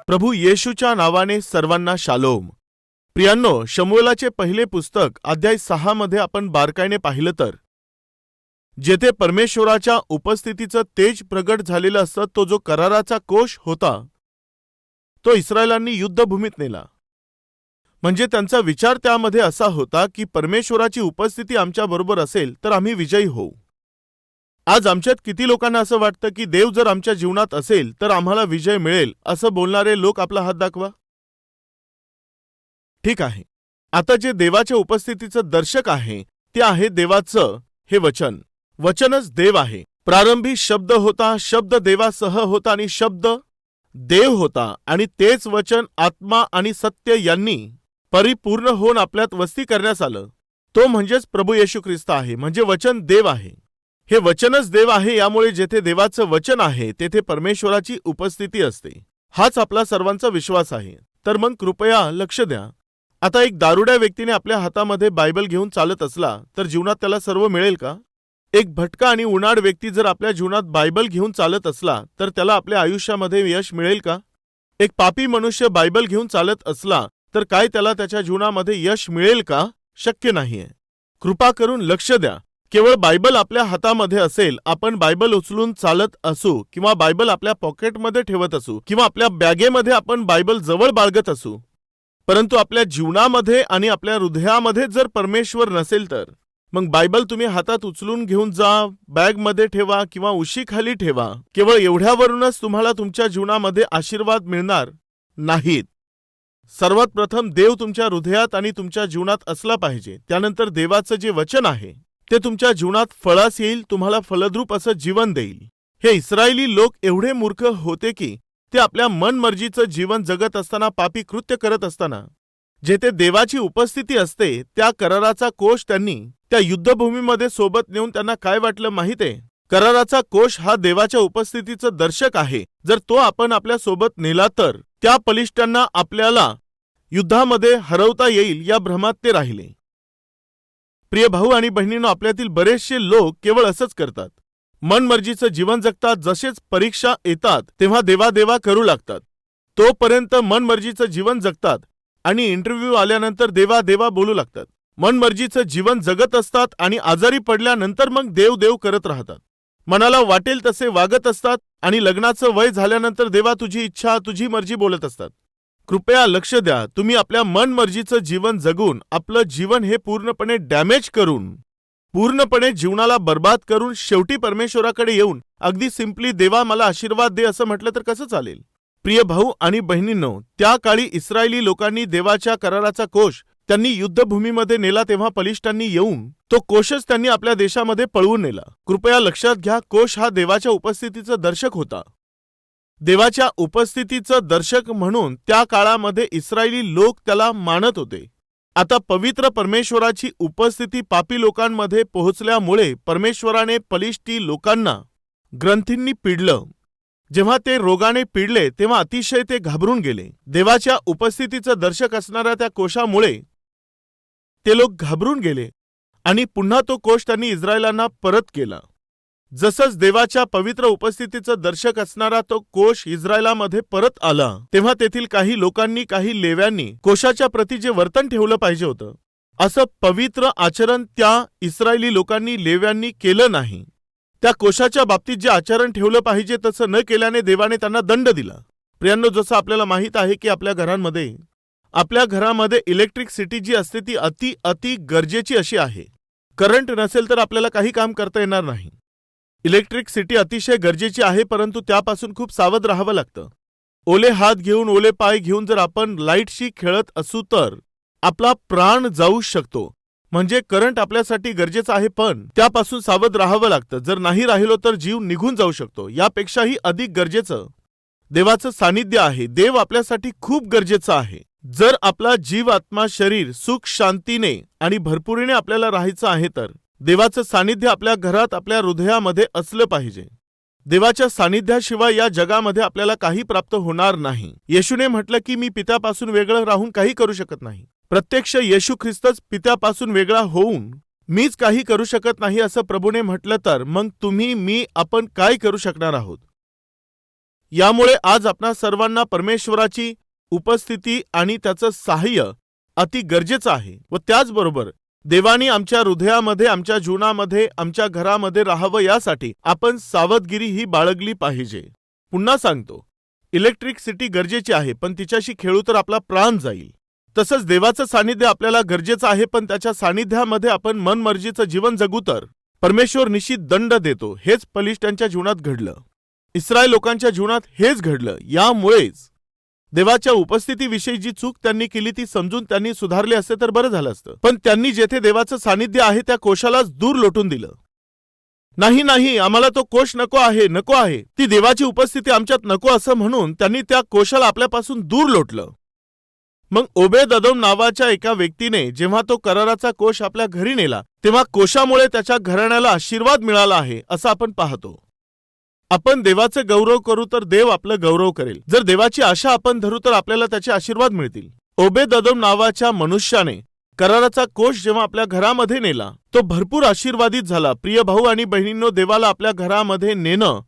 प्रभू येशूच्या नावाने सर्वांना शालोम. प्रियांनो, शमूएलाचे पहिले पुस्तक अध्याय 6 मध्ये आपण बारकाईने पाहिलं तर जेथे परमेश्वराच्या उपस्थितीचं तेज प्रगट झालेलं असतं, तो जो कराराचा कोश होता तो इस्रायलांनी युद्धभूमीत नेला. म्हणजे त्यांचा विचार त्यामध्ये असा होता की परमेश्वराची उपस्थिती आमच्या बरोबर असेल तर आम्ही विजयी होऊ. आज आमच्यात किती लोकांना असं वाटतं की देव जर आमच्या जीवनात असेल तर आम्हाला विजय मिळेल, असं बोलणारे लोक आपला हात दाखवा. ठीक आहे, आता जे देवाच्या उपस्थितीचं दर्शक आहे ते आहे देवाचं हे वचन. वचनच देव आहे. प्रारंभी शब्द होता, शब्द देवासह होता आणि शब्द देव होता, आणि तेच वचन आत्मा आणि सत्य यांनी परिपूर्ण होऊन आपल्यात वस्ती करण्यास आलं. तो म्हणजेच प्रभू येशू ख्रिस्त आहे. म्हणजे वचन देव आहे. हे वचनच देव आहे. यामुळे जेथे देवाचं वचन आहे तेथे परमेश्वराची उपस्थिती असते. हाच आपला सर्वांचा विश्वास आहे. तर मग कृपया लक्ष द्या. आता एक दारुड्या व्यक्तीने आपल्या हातामध्ये बायबल घेऊन चालत असला तर जीवनात त्याला सर्व मिळेल का? एक भटका आणि उन्हाळ व्यक्ती जर आपल्या जीवनात बायबल घेऊन चालत असला तर त्याला आपल्या आयुष्यामध्ये यश मिळेल का? एक पापी मनुष्य बायबल घेऊन चालत असला तर काय त्याला त्याच्या जीवनामध्ये यश मिळेल का? शक्य नाहीये. कृपा करून लक्ष द्या. केवळ बायबल आपल्या हातामध्ये असेल, आपण बायबल उचलून चालत असू किंवा बायबल आपल्या पॉकेटमध्ये ठेवत असू किंवा आपल्या बॅगेमध्ये आपण बायबल जवळ बाळगत असू, परंतु आपल्या जीवनामध्ये आणि आपल्या हृदयामध्ये जर परमेश्वर नसेल तर मग बायबल तुम्ही हातात उचलून घेऊन जा, बॅगमध्ये ठेवा किंवा उशीखाली ठेवा, केवळ एवढ्यावरूनच तुम्हाला तुमच्या जीवनामध्ये आशीर्वाद मिळणार नाहीत. सर्वात प्रथम देव तुमच्या हृदयात आणि तुमच्या जीवनात असला पाहिजे. त्यानंतर देवाचं जे वचन आहे ते तुमच्या जीवनात फळास येईल, तुम्हाला फलद्रूप असं जीवन देईल. हे इस्रायली लोक एवढे मूर्ख होते की ते आपल्या मनमर्जीचं जीवन जगत असताना, पापी कृत्य करत असताना, जेथे देवाची उपस्थिती असते त्या कराराचा कोश त्यांनी त्या युद्धभूमीमध्ये सोबत नेऊन त्यांना काय वाटलं माहितीये? कराराचा कोश हा देवाच्या उपस्थितीचं दर्शक आहे. जर तो आपण आपल्या सोबत नेला तर त्या बलिष्ठांना आपल्याला युद्धामध्ये हरवता येईल या भ्रमात ते राहिले. प्रिय भाऊ आणि बहिणींनो, आपल्यातील बरेचसे लोक केवळ असंच करतात. मनमर्जीचं जीवन जगतात. जसेच परीक्षा येतात तेव्हा देवा करू लागतात. तोपर्यंत मनमर्जीचं जीवन जगतात आणि इंटरव्ह्यू आल्यानंतर देवा बोलू लागतात. मनमर्जीचं जीवन जगत असतात आणि आजारी पडल्यानंतर मग देव करत राहतात. मनाला वाटेल तसे वागत असतात आणि लग्नाचं वय झाल्यानंतर देवा तुझी इच्छा, तुझी मर्जी बोलत असतात. कृपया लक्ष द्या. तुम्ही आपल्या मनमर्जीचं जीवन जगून आपलं जीवन हे पूर्णपणे डॅमेज करून, पूर्णपणे जीवनाला बर्बाद करून शेवटी परमेश्वराकडे येऊन अगदी सिंपली देवा मला आशीर्वाद दे असं म्हटलं तर कसं चालेल? प्रिय भाऊ आणि बहिणींनो, त्या काळी इस्रायली लोकांनी देवाच्या कराराचा कोश त्यांनी युद्धभूमीमध्ये नेला, तेव्हा बलिष्ठांनी येऊन तो कोशच त्यांनी आपल्या देशामध्ये पळवून नेला. कृपया लक्षात घ्या, कोश हा देवाच्या उपस्थितीचं दर्शक होता. देवाच्या उपस्थितीचं दर्शक म्हणून त्या काळामध्ये इस्रायली लोक त्याला मानत होते. आता पवित्र परमेश्वराची उपस्थिती पापी लोकांमध्ये पोहोचल्यामुळे परमेश्वराने बलिष्ठी लोकांना ग्रंथींनी पिडलं. जेव्हा ते रोगाने पिडले तेव्हा अतिशय ते घाबरून गेले. देवाच्या उपस्थितीचं दर्शक असणाऱ्या त्या कोशामुळे ते लोक घाबरून गेले आणि पुन्हा तो कोश त्यांनी इस्रायलांना परत केला. जसंच देवाच्या पवित्र उपस्थितीचं दर्शक असणारा तो कोश इस्रायलामध्ये परत आला, तेव्हा तेथील काही लोकांनी, काही लेव्यांनी कोशाच्या प्रती जे वर्तन ठेवलं पाहिजे होतं, असं पवित्र आचरण त्या इस्रायली लोकांनी, लेव्यांनी केलं नाही. त्या कोशाच्या बाबतीत जे आचरण ठेवलं पाहिजे तसं न केल्याने देवाने त्यांना दंड दिला. प्रियांनो, जसं आपल्याला माहित आहे की आपल्या घरामध्ये इलेक्ट्रिसिटी जी असते ती अति गरजेची अशी आहे. करंट नसेल तर आपल्याला काही काम करता येणार नाही. इलेक्ट्रिसिटी अतिशय गरजेची आहे, परंतु त्यापासून खूप सावध राहावं लागतं. ओले हात घेऊन, ओले पाय घेऊन जर आपण लाईटशी खेळत असू तर आपला प्राण जाऊ शकतो. म्हणजे करंट आपल्यासाठी गरजेचं आहे, पण त्यापासून सावध राहावं लागतं. जर नाही राहिलो तर जीव निघून जाऊ शकतो. यापेक्षाही अधिक गरजेचं देवाचं सानिध्य आहे. देव आपल्यासाठी खूप गरजेचं आहे. जर आपला जीव, आत्मा, शरीर सुख शांतीने आणि भरपुरीने आपल्याला राहायचं आहे तर देवाचं सानिध्य आपल्या घरात, आपल्या हृदयामध्ये असलं पाहिजे. देवाच्या सानिध्याशिवाय या जगामध्ये आपल्याला काही प्राप्त होणार नाही. येशूने म्हटलं की मी पित्यापासून वेगळं राहून काही करू शकत नाही. प्रत्यक्ष येशू ख्रिस्तच पित्यापासून वेगळा होऊन मीच काही करू शकत नाही असं प्रभूने म्हटलं तर मग तुम्ही, मी, आपण काय करू शकणार आहोत? यामुळे आज आपणा सर्वांना परमेश्वराची उपस्थिती आणि त्याचं सहाय्य अति गरजेचं आहे व त्याचबरोबर देवानी आमच्या हृदयामध्ये, आमच्या जीवनामध्ये, आमच्या घरामध्ये राहावं यासाठी आपण सावधगिरी ही बाळगली पाहिजे. पुन्हा सांगतो, इलेक्ट्रिसिटी गरजेची आहे, पण तिच्याशी खेळू तर आपला प्राण जाईल. तसंच देवाचं सानिध्य आपल्याला गरजेचं आहे, पण त्याच्या सानिध्यामध्ये आपण मनमर्जीचं जीवन जगू तर परमेश्वर निश्चित दंड देतो. हेच पलिष्ठांच्या जीवनात घडलं, इस्रायल लोकांच्या जीवनात हेच घडलं. यामुळेच देवाच्या उपस्थितीविषयी जी चूक त्यांनी केली ती समजून त्यांनी सुधारले असते तर बरं झालं असतं. पण त्यांनी जेथे देवाचं सानिध्य आहे त्या कोशालाच दूर लोटून दिलं. नाही नाही, आम्हाला तो कोश नको आहे, नको आहे, ती देवाची उपस्थिती आमच्यात नको असं म्हणून त्यांनी त्या कोशाला आपल्यापासून दूर लोटलं. मग ओबेदअदोम नावाच्या एका व्यक्तीने जेव्हा तो कराराचा कोश आपल्या घरी नेला तेव्हा कोशामुळे त्याच्या घराण्याला आशीर्वाद मिळाला आहे असं आपण पाहतो. आपण देवाचे गौरव करू तर देव आपलं गौरव करेल. जर देवाची आशा आपण धरू तर आपल्याला त्याचे आशीर्वाद मिळतील. ओबेदअदोम नावाच्या मनुष्याने कराराचा कोश जेव्हा आपल्या घरामध्ये नेला तो भरपूर आशीर्वादित झाला. प्रिय भाऊ आणि बहिणींनो, देवाला आपल्या घरामध्ये नेणं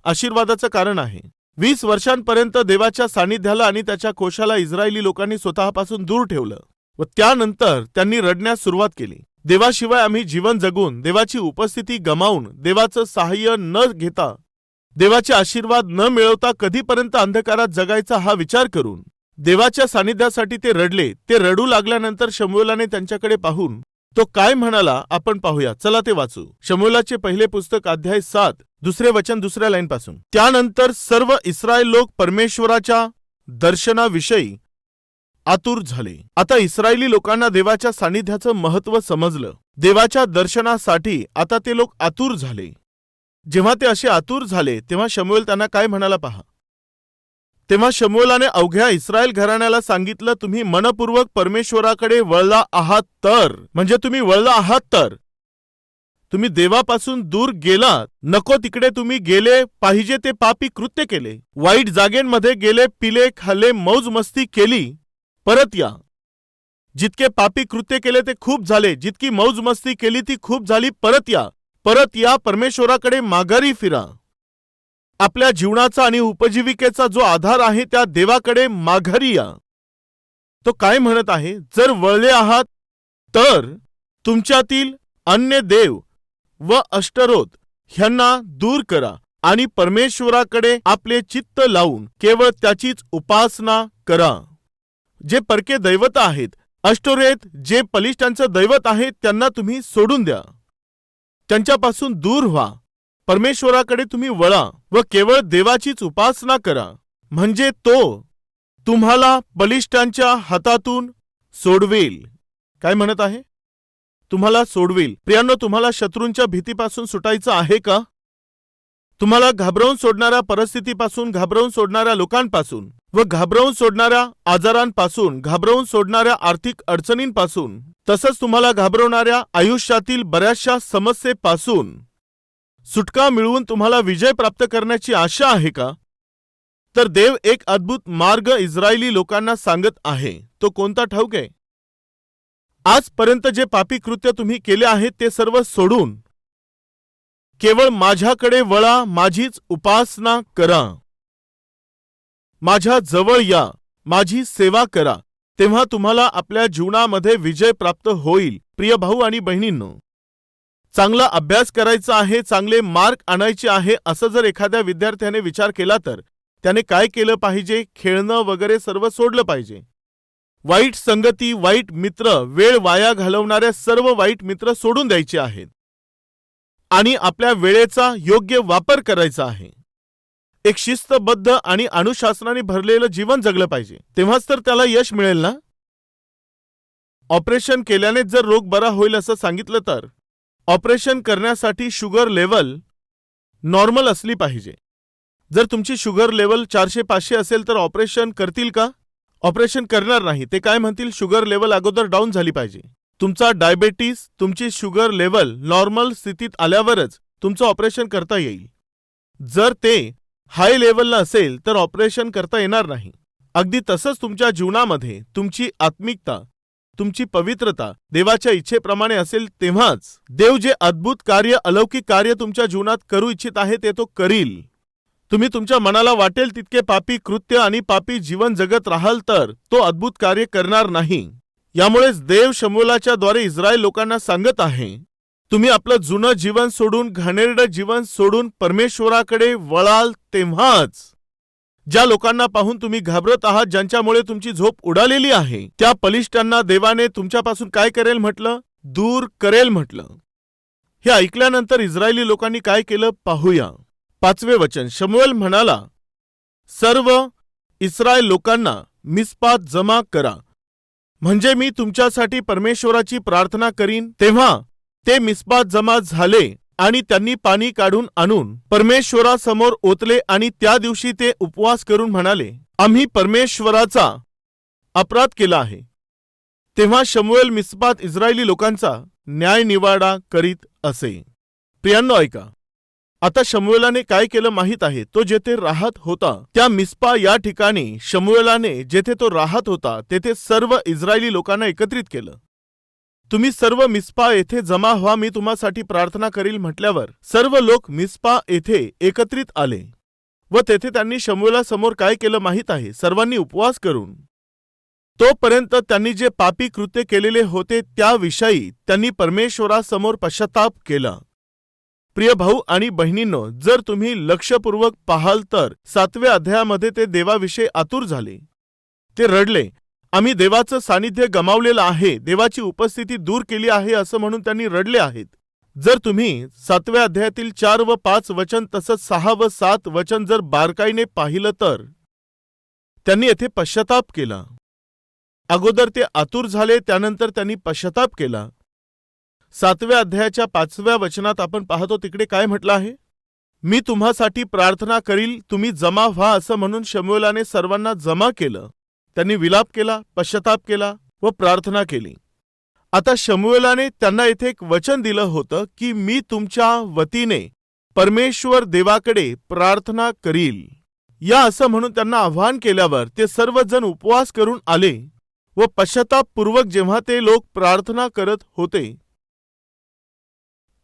आशीर्वादाचं कारण आहे. 20 वर्षांपर्यंत देवाच्या सानिध्याला आणि त्याच्या कोशाला इस्रायली लोकांनी स्वतःपासून दूर ठेवलं व त्यानंतर त्यांनी रडण्यास सुरुवात केली. देवाशिवाय आम्ही जीवन जगून, देवाची उपस्थिती गमावून, देवाचं सहाय्य न घेता, देवाचे आशीर्वाद न मिळवता कधीपर्यंत अंधकारात जगायचा हा विचार करून देवाच्या सानिध्यासाठी ते रडले. ते रडू लागल्यानंतर शमूएलाने त्यांच्याकडे पाहून तो काय म्हणाला आपण पाहूया. चला ते वाचू. शमूएलाचे पहिले पुस्तक अध्याय 7 दुसरे वचन दुसऱ्या लाईन पासून. त्यानंतर सर्व इस्रायल लोक परमेश्वराच्या दर्शनाविषयी आतुर झाले. आता इस्रायली लोकांना देवाच्या सानिध्याचं महत्त्व समजलं. देवाच्या दर्शनासाठी आता ते लोक आतुर झाले. जेव्हा ते असे आतुर झाले तेव्हा शमूएल त्यांना काय म्हणाला पहा. तेव्हा शमूएलाने अवघ्या इस्रायल घराण्याला सांगितलं, तुम्ही मनपूर्वक परमेश्वराकडे वळला आहात तर, म्हणजे तुम्ही वळला आहात तर तुम्ही देवापासून दूर गेलात. नको तिकडे तुम्ही गेले पाहिजे ते पापी कृत्य केले, वाईट जागेंमध्ये गेले, पिले, खाल्ले, मौज मस्ती केली. परत या. जितके पापी कृत्य केले ते खूप झाले, जितकी मौज मस्ती केली ती खूप झाली. परत या, परत या, परमेश्वराकडे माघारी फिरा. आपल्या जीवनाचा आणि उपजीविकेचा जो आधार आहे त्या देवाकडे माघारी या. तो काय म्हणत आहे, जर वळले आहात तर तुमच्यातील अन्य देव व अष्टरोत ह्यांना दूर करा आणि परमेश्वराकडे आपले चित्त लावून केवळ त्याचीच उपासना करा. जे परके दैवत आहेत, अष्टोरेत जे पलिष्ठांचं दैवत आहे, त्यांना तुम्ही सोडून द्या. त्यांच्यापासून दूर व्हा. परमेश्वराकडे तुम्ही वळा व केवळ देवाचीच उपासना करा, म्हणजे तो तुम्हाला बलिष्ठांच्या हातातून सोडवेल. काय म्हणत आहे, तुम्हाला सोडवेल. प्रियांनो, तुम्हाला शत्रूंच्या भीतीपासून सुटायचं आहे का? तुम्हाला घाबरवून सोडणाऱ्या परिस्थितीपासून, घाबरवून सोडणाऱ्या लोकांपासून व घाबरवून सोडणाऱ्या आजारांपासून, घाबरवून सोडणाऱ्या आर्थिक अडचणींपासून, तसंच तुम्हाला घाबरवणाऱ्या आयुष्यातील बऱ्याचशा समस्येपासून सुटका मिळवून तुम्हाला विजय प्राप्त करण्याची आशा आहे का? तर देव एक अद्भुत मार्ग इस्रायली लोकांना सांगत आहे. तो कोणता ठाऊक आहे? आजपर्यंत जे पापी कृत्य तुम्ही केले आहेत ते सर्व सोडून केवळ माझ्याकडे वळा, माझीच उपासना करा, माझ्या जवळ या, माझी सेवा करा, तेव्हा तुम्हाला आपल्या जीवनामध्ये विजय प्राप्त होईल. प्रिय भाऊ आणि बहिणींनो, चांगला अभ्यास करायचा आहे, चांगले मार्क आणायचे आहे असं जर एखाद्या विद्यार्थ्याने विचार केला तर त्याने काय केलं पाहिजे? खेळणं वगैरे सर्व सोडलं पाहिजे. वाईट संगती, वाईट मित्र, वेळ वाया घालवणाऱ्या सर्व वाईट मित्र सोडून द्यायचे आहेत आणि आपल्या वेळेचा योग्य वापर करायचा आहे. एक शिस्तबद्ध आणि अनुशासनाने भरलेलं जीवन जगलं पाहिजे. तेव्हाच तर त्याला यश मिळेल ना. ऑपरेशन केल्याने जर रोग बरा होईल असं सांगितलं तर ऑपरेशन करण्यासाठी शुगर लेवल नॉर्मल असली पाहिजे. जर तुमची शुगर लेवल 400-500 असेल तर ऑपरेशन करतील का? ऑपरेशन करणार नाही. ते काय म्हणतील, शुगर लेवल अगोदर डाऊन झाली पाहिजे. तुमचा डायबेटीस, तुमची शुगर लेवल नॉर्मल स्थितीत आल्यावरच तुमचं ऑपरेशन करता येईल. जर ते हाय लेवलला असेल तर ऑपरेशन करता येणार नाही. अगदी तसंच तुमच्या जीवनामध्ये तुमची आत्मिकता, तुमची पवित्रता देवाच्या इच्छेप्रमाणे असेल तेव्हाच देव जे अद्भुत कार्य, अलौकिक कार्य तुमच्या जीवनात करू इच्छित आहे ते तो करील. तुम्ही तुमच्या मनाला वाटेल तितके पापी कृत्य आणि पापी जीवन जगत राहाल तर तो अद्भुत कार्य करणार नाही. यामुळेच देव शमूएलाच्या द्वारे इस्रायल लोकांना सांगत आहे, तुम्ही आपलं जुनं जीवन सोडून, घाणेरडं जीवन सोडून परमेश्वराकडे वळाल तेव्हाच ज्या लोकांना पाहून तुम्ही घाबरत आहात, ज्यांच्यामुळे तुमची झोप उडालेली आहे, त्या बलिष्ठांना देवाने तुमच्यापासून काय करेल म्हटलं? दूर करेल म्हटलं. हे ऐकल्यानंतर इस्रायली लोकांनी काय केलं पाहूया. 5वे वचन. शमूएल म्हणाला, सर्व इस्रायल लोकांना मिस्पात जमा करा, म्हणजे मी तुमच्यासाठी परमेश्वराची प्रार्थना करीन. तेव्हा ते मिस्पात जमा झाले आणि त्यांनी पाणी काढून आणून परमेश्वरासमोर ओतले आणि त्या दिवशी ते उपवास करून म्हणाले, आम्ही परमेश्वराचा अपराध केला आहे. तेव्हा शमूएल मिस्पात इस्रायली लोकांचा न्यायनिवाडा करीत असे. प्रियांनो ऐका, आता शमूएलाने काय केलं माहीत आहे? तो जेथे राहत होता त्या मिस्पा या ठिकाणी शमूएलाने जेथे तो राहत होता तेथे सर्व इस्रायली लोकांना एकत्रित केलं. तुम्ही सर्व मिस्पा येथे जमा व्हा, मी तुम्हासाठी प्रार्थना करील म्हटल्यावर सर्व लोक मिस्पा येथे एकत्रित आले व तेथे त्यांनी शमूएलासमोर काय केलं माहीत आहे? सर्वांनी उपवास करून तोपर्यंत त्यांनी जे पापी कृत्य केलेले होते त्याविषयी त्यांनी परमेश्वरासमोर पश्चाताप केला. प्रिय भाऊ आणि बहिणींनो, जर तुम्ही लक्षपूर्वक पाहाल तर 7व्या अध्यायामध्ये ते देवाविषयी आतुर झाले. ते रडले, आम्ही देवाचं सानिध्य गमावलेलं आहे, देवाची उपस्थिती दूर केली आहे असं म्हणून त्यांनी रडले आहेत. जर तुम्ही 7व्या अध्यायातील 4 व 5 वचन तसंच 6 व 7 वचन जर बारकाईने पाहिलं तर त्यांनी येथे पश्चाताप केला. अगोदर ते आतुर झाले, त्यानंतर त्यांनी पश्चाताप केला. 7व्या अध्यायाच्या 5व्या वचनात आपण पाहतो तिकडे काय म्हटलं आहे? मी तुम्हासाठी प्रार्थना करील, तुम्ही जमा व्हा असं म्हणून शमूएलाने सर्वांना जमा केलं. त्यांनी विलाप केला, पश्चाताप केला व प्रार्थना केली. आता शमूएलाने त्यांना येथे एक वचन दिलं होतं की मी तुमच्या वतीने परमेश्वर देवाकडे प्रार्थना करील. या असं म्हणून त्यांना आवाहन केल्यावर ते सर्वजण उपवास करून आले व पश्चातापपूर्वक जेव्हा ते लोक प्रार्थना करत होते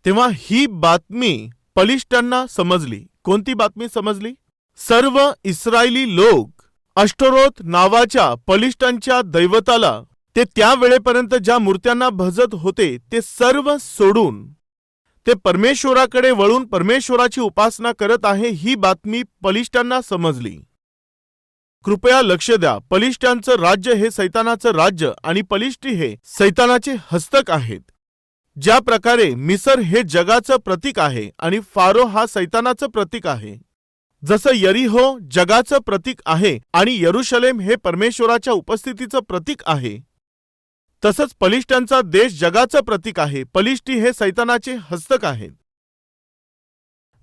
तेव्हा ही बातमी बलिष्ठांना समजली. कोणती बातमी समजली? सर्व इस्रायली लोक अष्टोरोत नावाच्या बलिष्ठांच्या दैवताला, ते त्या वेळेपर्यंत ज्या मूर्त्यांना भजत होते ते सर्व सोडून ते परमेश्वराकडे वळून परमेश्वराची उपासना करत आहे, ही बातमी बलिष्ठांना समजली. कृपया लक्ष द्या, बलिष्ठांचं राज्य हे सैतानाचं राज्य आणि बलिष्ठी हे सैतानाचे हस्तक आहेत. ज्या प्रकारे मिसर हे जगाचं प्रतीक आहे आणि फारो हा सैतानाचं प्रतीक आहे, जसं यरीहो जगाचं प्रतीक आहे आणि यरुशलेम हे परमेश्वराच्या उपस्थितीचं प्रतीक आहे, तसंच बलिष्ठांचा देश जगाचं प्रतीक आहे. बलिष्ठी हे सैतानाचे हस्तक आहेत.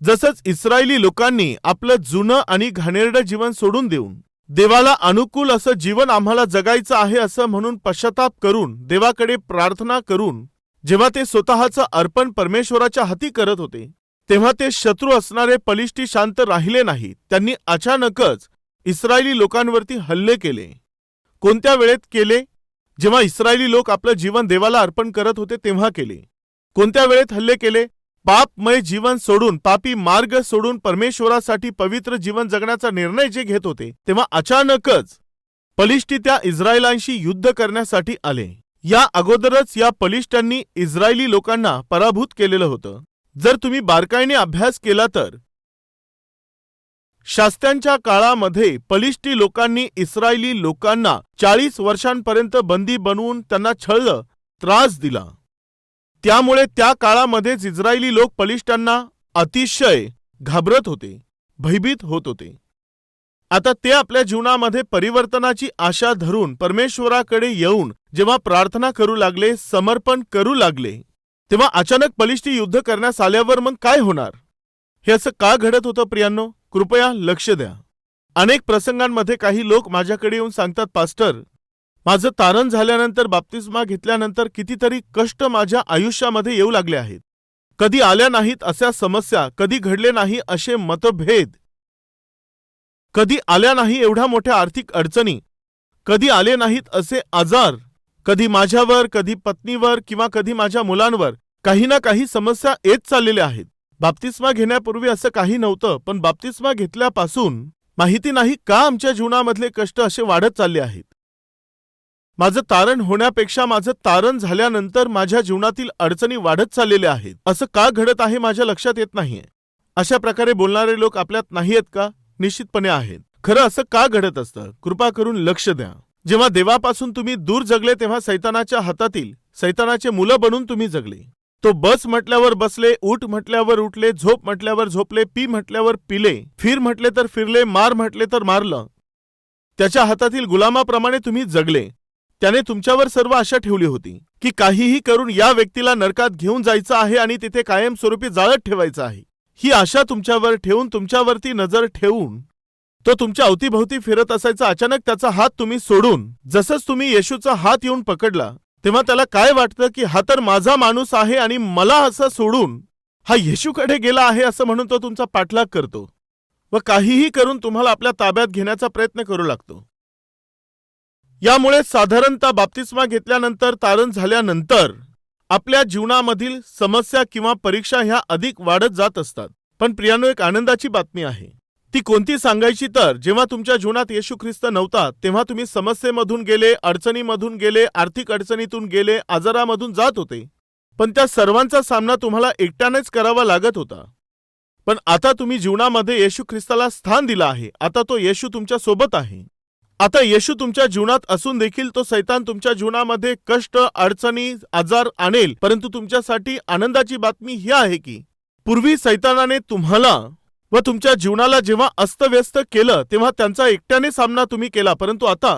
जसंच इस्रायली लोकांनी आपलं जुनं आणि घाणेरडं जीवन सोडून देऊन देवाला अनुकूल असं जीवन आम्हाला जगायचं आहे असं म्हणून पश्चाताप करून देवाकडे प्रार्थना करून जेव्हा ते स्वतःचं अर्पण परमेश्वराच्या हाती करत होते तेव्हा ते शत्रू असणारे बलिष्ठी शांत राहिले नाहीत. त्यांनी अचानकच इस्रायली लोकांवरती हल्ले केले. कोणत्या वेळेत केले? जेव्हा इस्रायली लोक आपलं जीवन देवाला अर्पण करत होते तेव्हा केले. कोणत्या वेळेत हल्ले केले? पापमय जीवन सोडून, पापी मार्ग सोडून परमेश्वरासाठी पवित्र जीवन जगण्याचा निर्णय जे घेत होते तेव्हा अचानकच बलिष्ठी त्या इस्रायलांशी युद्ध करण्यासाठी आले. या अगोदरच या बलिष्ठांनी इस्रायली लोकांना पराभूत केलेलं होतं. जर तुम्ही बारकाईने अभ्यास केला तर शास्त्यांच्या काळामध्ये बलिष्ठी लोकांनी इस्रायली लोकांना 40 वर्षांपर्यंत बंदी बनवून त्यांना छळलं, त्रास दिला. त्यामुळे त्या काळामध्येच इस्रायली लोक बलिष्ठांना अतिशय घाबरत होते, भयभीत होत होते. आता ते आपल्या जीवनामध्ये परिवर्तनाची आशा धरून परमेश्वराकडे येऊन जेव्हा प्रार्थना करू लागले, समर्पण करू लागले, तेव्हा अचानक बलिष्ठी युद्ध करण्यास आल्यावर मग काय होणार? हे असं का घडत होतं प्रियांनो? कृपया लक्ष द्या. अनेक प्रसंगांमध्ये काही लोक माझ्याकडे येऊन सांगतात, पास्टर, माझं तारण झाल्यानंतर, बाप्तिस्मा घेतल्यानंतर कितीतरी कष्ट माझ्या आयुष्यामध्ये येऊ लागले आहेत. कधी आल्या नाहीत अशा समस्या, कधी घडले नाही असे मतभेद, कधी आल्या नाही एवढ्या मोठ्या आर्थिक अडचणी, कधी आले नाहीत असे आजार, कधी माझ्यावर, कधी पत्नीवर किंवा कधी माझ्या मुलांवर काही ना काही समस्या येत चाललेल्या आहेत. बाप्तिस्मा घेण्यापूर्वी असं काही नव्हतं, पण बाप्तिस्मा घेतल्यापासून माहिती नाही का आमच्या जीवनामधले कष्ट असे वाढत चालले आहेत. माझं तारण होण्यापेक्षा माझं तारण झाल्यानंतर माझ्या जीवनातील अडचणी वाढत चाललेल्या आहेत. असं का घडत आहे माझ्या लक्षात येत नाहीये. अशा प्रकारे बोलणारे लोक आपल्यात नाही आहेत का? निश्चितपणे आहेत. खरं असं का घडत असतं? कृपा करून लक्ष द्या. जेव्हा देवापासून तुम्ही दूर जगले तेव्हा सैतानाच्या हातातील सैतानाचे मुलं बनून तुम्ही जगले. तो बस म्हटल्यावर बसले, उठ म्हटल्यावर उठले, झोप म्हटल्यावर झोपले, पी म्हटल्यावर पिले, फिर म्हटले तर फिरले, मार म्हटले तर मारलं. त्याच्या हातातील गुलामाप्रमाणे तुम्ही जगले. त्याने तुमच्यावर सर्व आशा ठेवली होती की काहीही करून या व्यक्तीला नरकात घेऊन जायचं आहे आणि तिथे कायमस्वरूपी जाळत ठेवायचं आहे. ही आशा तुमच्यावर ठेवून, तुमच्यावरती नजर ठेवून तो तुमच्या अवतीभोवती फिरत असायचा. अचानक त्याचा हात तुम्ही सोडून जसंच तुम्ही येशूचा हात येऊन पकडला तेव्हा त्याला काय वाटतं की हा तर माझा माणूस आहे आणि मला असं सोडून हा येशूकडे गेला आहे असं म्हणून तो तुमचा पाठलाग करतो व काहीही करून तुम्हाला आपल्या ताब्यात घेण्याचा प्रयत्न करू लागतो. यामुळे साधारणतः बाप्तिस्मा घेतल्यानंतर, तारण झाल्यानंतर आपल्या जीवनामधील समस्या किंवा परीक्षा ह्या अधिक वाढत जात असतात. पण प्रियानो, एक आनंदाची बातमी आहे. ती कोणती सांगायची तर जेव्हा तुमच्या जीवनात येशू ख्रिस्त नव्हता तेव्हा तुम्ही समस्येमधून गेले, अडचणीमधून गेले, आर्थिक अडचणीतून गेले, आजारामधून जात होते. पण त्या सर्वांचा सामना तुम्हाला एकट्यानेच करावा लागत होता. पण आता तुम्ही जीवनामध्ये येशू ख्रिस्ताला स्थान दिलं आहे. आता तो येशू तुमच्या सोबत आहे. आता येशू तुमच्या जीवनात असून देखील तो सैतान तुमच्या जीवनामध्ये कष्ट, अडचणी, आजार आणेल. परंतु तुमच्यासाठी आनंदाची बातमी ही आहे की पूर्वी सैतानाने तुम्हाला व तुमच्या जीवनाला जेव्हा अस्तव्यस्त केलं तेव्हा त्यांचा एकट्याने सामना तुम्ही केला. परंतु आता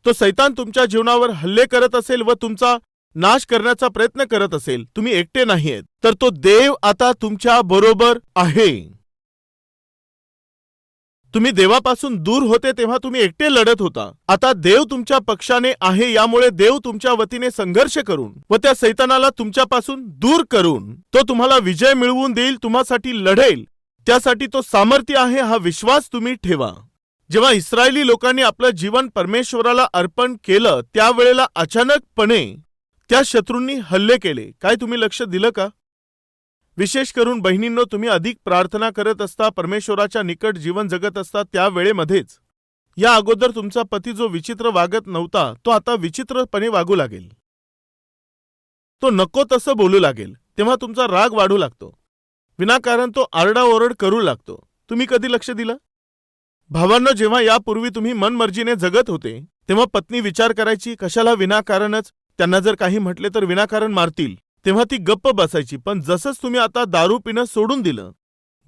तो सैतान तुमच्या जीवनावर हल्ले करत असेल व तुमचा नाश करण्याचा प्रयत्न करत असेल, तुम्ही एकटे नाहीयेत. तर तो देव आता तुमच्या बरोबर आहे. तुम्ही देवापासून दूर होते तेव्हा तुम्ही एकटे लढत होता. आता देव तुमच्या पक्षाने आहे. यामुळे देव तुमच्या वतीने संघर्ष करून व त्या सैतानाला तुमच्यापासून दूर करून तो तुम्हाला विजय मिळवून देईल, तुम्हासाठी लढेल. त्यासाठी तो सामर्थ्य आहे, हा विश्वास तुम्ही ठेवा. जेव्हा इस्रायली लोकांनी आपलं जीवन परमेश्वराला अर्पण केलं त्यावेळेला अचानकपणे त्या शत्रूंनी हल्ले केले. काय तुम्ही लक्ष दिलं का? विशेष करून बहिणींनो, तुम्ही अधिक प्रार्थना करत असता, परमेश्वराच्या निकट जीवन जगत असता त्या वेळेमध्येच या अगोदर तुमचा पती जो विचित्र वागत नव्हता तो आता विचित्रपणे वागू लागेल. तो नको तसं बोलू लागेल. तेव्हा तुमचा राग वाढू लागतो. विनाकारण तो आरडाओरड करू लागतो. तुम्ही कधी लक्ष दिलं? भावांनो, जेव्हा यापूर्वी तुम्ही मनमर्जीने जगत होते तेव्हा पत्नी विचार करायची कशाला विनाकारणच, त्यांना जर काही म्हटले तर विनाकारण मारतील, तेव्हा ती गप्प बसायची. पण जसंच तुम्ही आता दारू पिणं सोडून दिलं,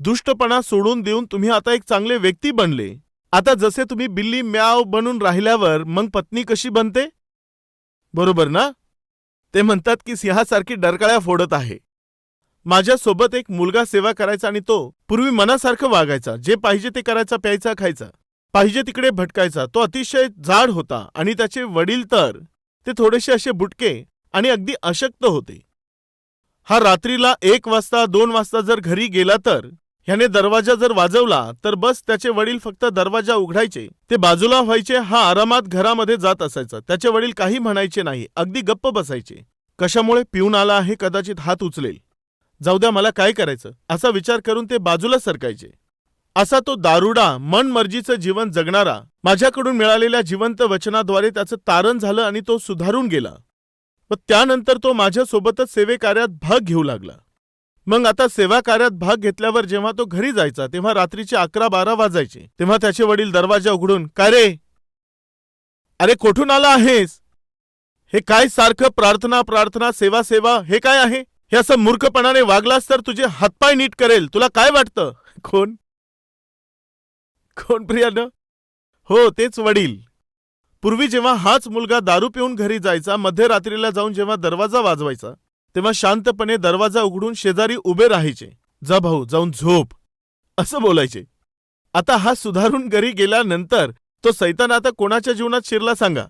दुष्टपणा सोडून देऊन तुम्ही आता एक चांगले व्यक्ती बनले. आता जसे तुम्ही बिल्ली म्याव बनून राहिल्यावर मग पत्नी कशी बनते? बरोबर ना? ते म्हणतात की सिंहासारखी डरकाळ्या फोडत आहे. माझ्यासोबत एक मुलगा सेवा करायचा आणि तो पूर्वी मनासारखं वागायचा. जे पाहिजे ते करायचा, प्यायचा, खायचा, पाहिजे तिकडे भटकायचा. तो अतिशय जाड होता आणि त्याचे वडील तर ते थोडेसे असे बुटके आणि अगदी अशक्त होते. हा रात्रीला 1 वाजता 2 वाजता जर घरी गेला तर ह्याने दरवाजा जर वाजवला तर बस त्याचे वडील फक्त दरवाजा उघडायचे, ते बाजूला व्हायचे. हा आरामात घरामध्ये जात असायचा. त्याचे वडील काही म्हणायचे नाही, अगदी गप्प बसायचे. कशामुळे? पिऊन आला आहे, कदाचित हात उचलेल, जाऊ द्या मला काय करायचं असा विचार करून ते बाजूला सरकायचे. असा तो दारुडा मनमर्जीचं जीवन जगणारा माझ्याकडून मिळालेल्या जिवंत वचनाद्वारे त्याचं तारण झालं आणि तो सुधारून गेला व त्यानंतर तो माझ्यासोबतच सेवेकार्यात भाग घेऊ लागला. मग आता सेवा कार्यात भाग घेतल्यावर जेव्हा तो घरी जायचा तेव्हा रात्रीचे 11-12 वाजायचे. तेव्हा त्याचे वडील दरवाजा उघडून, काय रे, अरे कोठून आला आहेस? हे काय सारखं प्रार्थना प्रार्थना, सेवा सेवा, हे काय आहे? हे असं मूर्खपणाने वागलास तर तुझे हातपाय नीट करेल. तुला काय वाटतं? कोण प्रियानं? हो, तेच वडील. पूर्वी जेव्हा हाच मुलगा दारू पिऊन घरी जायचा, मध्यरात्रीला जाऊन जेव्हा दरवाजा वाजवायचा तेव्हा शांतपणे दरवाजा उघडून शेजारी उभे राहायचे. जा भाऊ, जाऊन झोप, असं बोलायचे. आता हा सुधारून घरी गेल्यानंतर तो सैतान आता कोणाच्या जीवनात शिरला सांगा?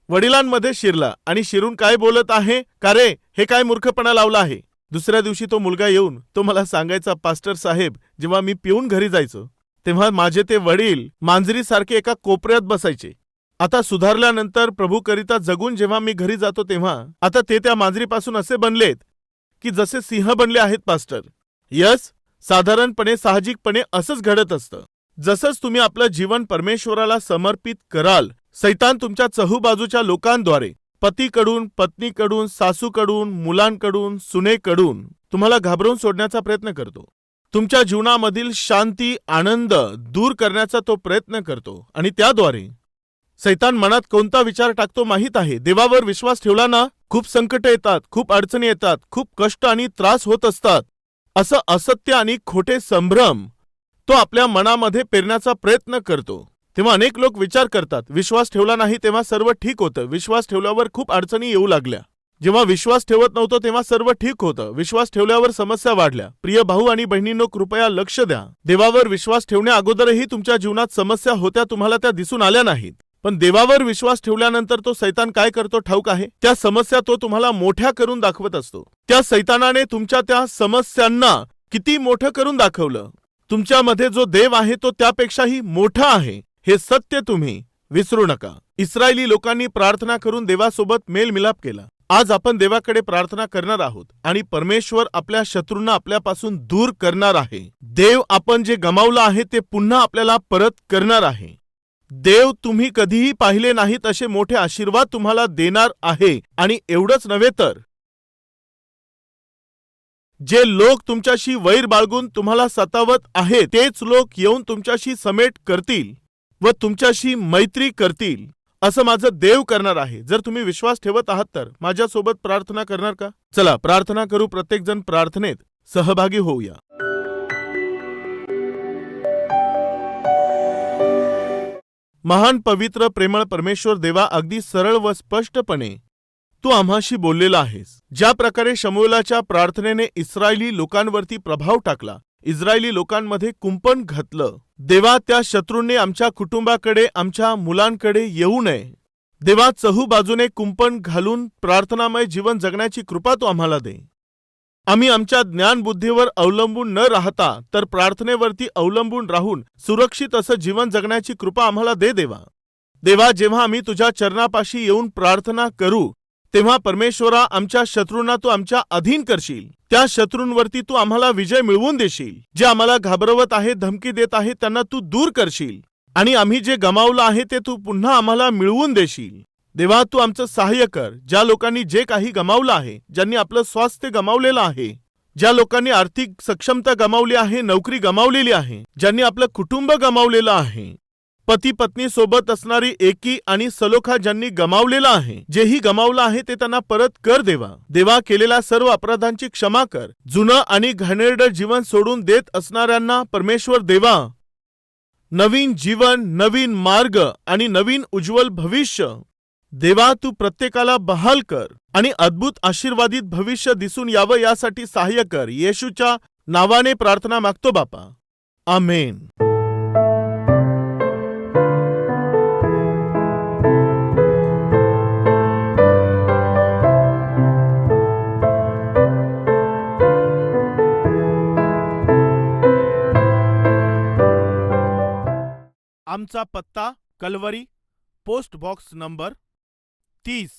वडिलांमध्ये शिरला. आणि शिरून काय बोलत आहे? का रे, हे काय मूर्खपणा लावला आहे? दुसऱ्या दिवशी तो मुलगा येऊन तो मला सांगायचा, पास्टर साहेब, जेव्हा मी पिऊन घरी जायचो तेव्हा माझे ते वडील मांजरीसारखे एका कोपऱ्यात बसायचे. आता सुधारल्यानंतर प्रभूकरिता जगून जेव्हा मी घरी जातो तेव्हा आता ते त्या मांजरीपासून असे बनलेत की जसे सिंह बनले आहेत पास्टर. यस, साधारणपणे साहजिकपणे असंच घडत असतं. जसंच तुम्ही आपलं जीवन परमेश्वराला समर्पित कराल, सैतान तुमच्या चहूबाजूच्या लोकांद्वारे, पतीकडून, पत्नीकडून, सासूकडून, मुलांकडून, सुनेकडून तुम्हाला घाबरवून सोडण्याचा प्रयत्न करतो. तुमच्या जीवनामधील शांती, आनंद दूर करण्याचा तो प्रयत्न करतो आणि त्याद्वारे सैतान मनात कोणता विचार टाकतो माहीत आहे? देवावर विश्वास ठेवला ना, खूप संकट येतात, खूप अडचणी येतात, खूप कष्ट आणि त्रास होत असतात. असं असत्य आणि खोटे संभ्रम तो आपल्या मनामध्ये पेरण्याचा प्रयत्न करतो. तेव्हा अनेक लोक विचार करतात, विश्वास ठेवला नाही तेव्हा सर्व ठीक होतं, विश्वास ठेवल्यावर खूप अडचणी येऊ लागल्या. जेव्हा विश्वास ठेवत नव्हतो तेव्हा सर्व ठीक होतं, विश्वास ठेवल्यावर समस्या वाढल्या. प्रिय भाऊ आणि बहिणींनो, कृपया लक्ष द्या. देवावर विश्वास ठेवण्या अगोदरही तुमच्या जीवनात समस्या होत्या, तुम्हाला त्या दिसून आल्या नाहीत. पण देवावर विश्वास ठेवल्यानंतर तो सैतान काय करतो ठाऊक आहे? त्या समस्या तो तुम्हाला मोठ्या करून दाखवत असतो. त्या सैतानाने तुमच्या त्या समस्यांना किती मोठं करून दाखवलं. तुमच्यामध्ये जो देव आहे तो त्यापेक्षाही मोठा आहे, हे सत्य तुम्ही विसरू नका. इस्रायली लोकांनी प्रार्थना करून देवासोबत मेलमिलाप केला. आज आपण देवाकडे प्रार्थना करणार आहोत आणि परमेश्वर आपल्या शत्रूंना आपल्यापासून दूर करणार आहे. देव आपण जे गमावलं आहे ते पुन्हा आपल्याला परत करणार आहे. देव तुम्ही कधीही पाहिले नाहीत असे मोठे आशीर्वाद तुम्हाला देणार आहे. आणि एवढंच नव्हे तर जे लोक तुमच्याशी वैर बाळगून तुम्हाला सतावत आहेत तेच लोक येऊन तुमच्याशी समेट करतील व तुमच्याशी मैत्री करतील, असं माझं देव करणार आहे. जर तुम्ही विश्वास ठेवत आहात तर माझ्यासोबत प्रार्थना करणार का? चला प्रार्थना करू. प्रत्येक जण प्रार्थनेत सहभागी होऊया. महान पवित्र प्रेमळ परमेश्वर देवा, अगदी सरळ व स्पष्टपणे तू आम्हाशी बोललेला आहेस. ज्या प्रकारे शमूएलाच्या प्रार्थनेने इस्रायली लोकांवरती प्रभाव टाकला, इस्रायली लोकांमध्ये कुंपण घातलं. देवा, त्या शत्रूंनी आमच्या कुटुंबाकडे, आमच्या मुलांकडे येऊ नये. देवा, चहूबाजूने कुंपण घालून प्रार्थनामय जीवन जगण्याची कृपा तू आम्हाला दे. आम्ही आमच्या ज्ञानबुद्धीवर अवलंबून न राहता तर प्रार्थनेवरती अवलंबून राहून सुरक्षित असं जीवन जगण्याची कृपा आम्हाला दे देवा. देवा, जेव्हा आम्ही तुझ्या चरणापाशी येऊन प्रार्थना करू तेव्हा परमेश्वरा, आमच्या शत्रूंना तू आमच्या अधीन करशील. त्या शत्रूंवरती तू आम्हाला विजय मिळवून देशील. जे आम्हाला घाबरवत आहे, धमकी देत आहे, त्यांना तू दूर करशील आणि आम्ही जे गमावलं आहे ते तू पुन्हा आम्हाला मिळवून देशील. देवा, तू आमचं सहाय्य कर. ज्या लोकांनी जे काही गमावलं आहे, ज्यांनी आपलं स्वास्थ्य गमावलेलं आहे, ज्या लोकांनी आर्थिक सक्षमता गमावली आहे, नोकरी गमावलेली आहे, ज्यांनी आपलं कुटुंब गमावलेलं आहे, पती पत्नी सोबत असणारी एकी आणि सलोखा ज्यांनी गमावलेला आहे, जेही गमावलं आहे ते त्यांना परत कर देवा. देवा, केलेल्या सर्व अपराधांची क्षमा कर. जुनं आणि घाणेरडं जीवन सोडून देत असणाऱ्यांना परमेश्वर देवा, नवीन जीवन, नवीन मार्ग आणि नवीन उज्ज्वल भविष्य देवा तू प्रत्येकाला बहाल कर आणि अद्भुत आशीर्वादित भविष्य दिसून यावं यासाठी सहाय्य कर. येशूच्या नावाने प्रार्थना मागतो बापा, आमेन. आमचा पत्ता Calvary, post box number 30,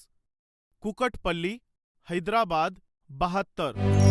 Kukatpally, Hyderabad 72.